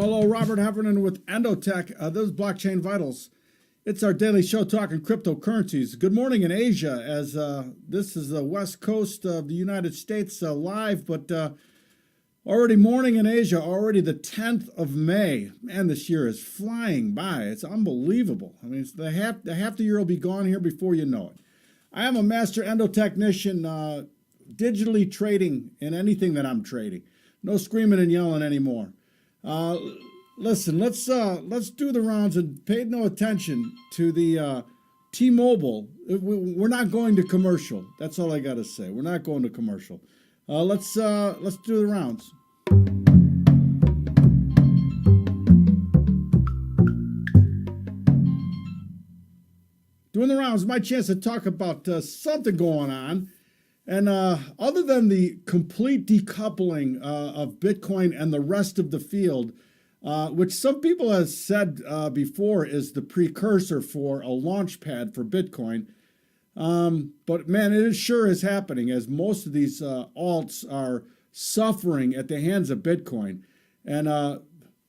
Hello, Robert Heffernan with EndoTech. This is Blockchain Vitals. It's our daily show talking cryptocurrencies. Good morning in Asia, as this is the west coast of the United States live, but already morning in Asia, already the 10th of May. Man, this year is flying by. It's unbelievable. I mean, the half the year will be gone here before you know it. I am a master endotechnician, digitally trading in anything that I'm trading. No screaming and yelling anymore. Listen, let's do the rounds and pay no attention to the T-Mobile. We're not going to commercial. That's all I got to say. We're not going to commercial. Let's do the rounds. Doing the rounds is my chance to talk about something going on. And other than the complete decoupling of Bitcoin and the rest of the field, which some people have said before is the precursor for a launch pad for Bitcoin. But man, it sure is happening, as most of these alts are suffering at the hands of Bitcoin. And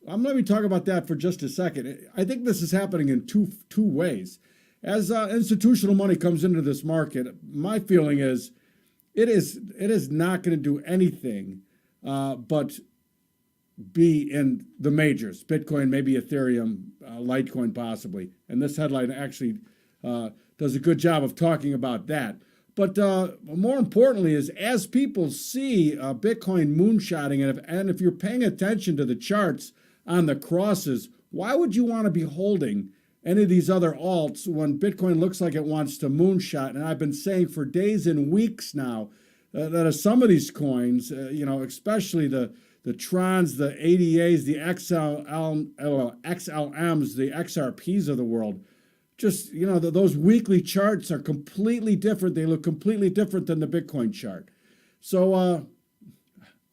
let me talk about that for just a second. I think this is happening in two ways. As institutional money comes into this market, my feeling is it is not going to do anything but be in the majors. Bitcoin, maybe Ethereum, Litecoin possibly. And this headline actually does a good job of talking about that. But more importantly is, as people see Bitcoin moonshotting, and if you're paying attention to the charts on the crosses, why would you want to be holding any of these other alts when Bitcoin looks like it wants to moonshot? And I've been saying for days and weeks now that some of these coins, especially the Trons, the ADAs, the XLMs, the XRPs of the world, just, those weekly charts are completely different. They look completely different than the Bitcoin chart. So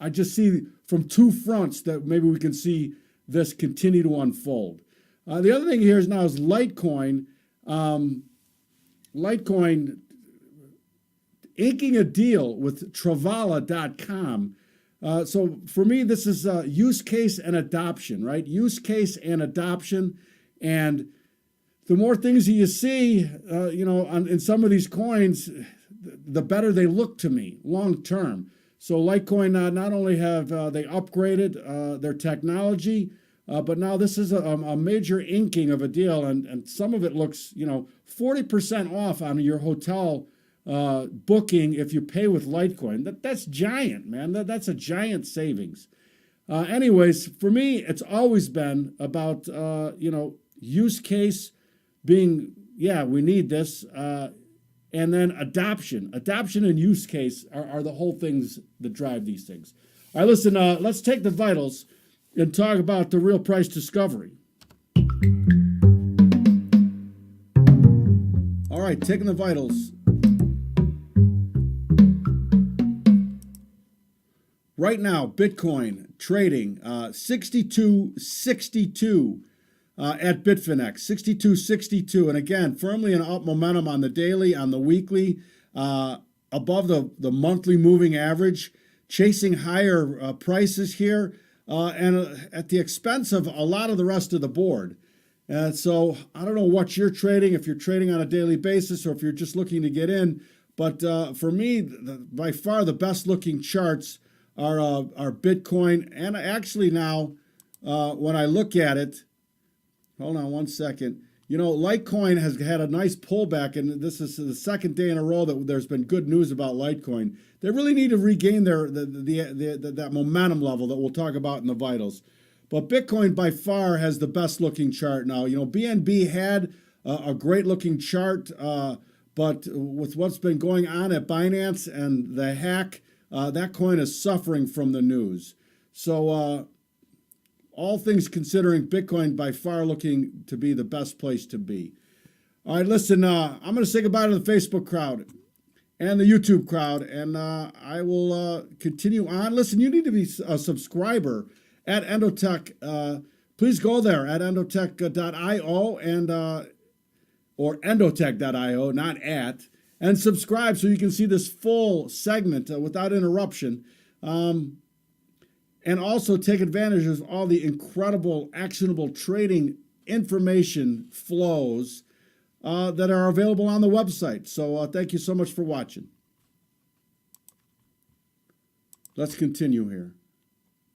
I just see from two fronts that maybe we can see this continue to unfold. The other thing here is Litecoin. Litecoin inking a deal with Travala.com. So for me, this is use case and adoption, right? Use case and adoption. And the more things you see, in some of these coins, the better they look to me long term. So Litecoin not only have they upgraded their technology, but now this is a major inking of a deal, and some of it looks, 40% off on your hotel booking if you pay with Litecoin. That's giant, man. That's a giant savings. Anyways, for me, it's always been about, use case being, we need this, and then adoption. Adoption and use case are the whole things that drive these things. All right, listen, let's take the vitals and talk about the real price discovery. All right, taking the vitals. Right now, Bitcoin trading 62.62 at Bitfinex, 62.62. And again, firmly in up momentum on the daily, on the weekly, above the monthly moving average, chasing higher prices here. And at the expense of a lot of the rest of the board. And so I don't know what you're trading, if you're trading on a daily basis or if you're just looking to get in. But for me, by far the best looking charts are Bitcoin. And actually now, when I look at it, hold on one second. Litecoin has had a nice pullback, and this is the second day in a row that there's been good news about Litecoin. They really need to regain that momentum level that we'll talk about in the vitals. But Bitcoin by far has the best looking chart now. BNB had a great looking chart, but with what's been going on at Binance and the hack, that coin is suffering from the news. So all things considering, Bitcoin by far looking to be the best place to be. All right, listen, I'm going to say goodbye to the Facebook crowd and the YouTube crowd, and I will continue on. Listen, you need to be a subscriber at EndoTech. Please go there at endotech.io and or endotech.io, not at, and subscribe so you can see this full segment without interruption. and also take advantage of all the incredible actionable trading information flows that are available on the website. So thank you so much for watching. Let's continue here.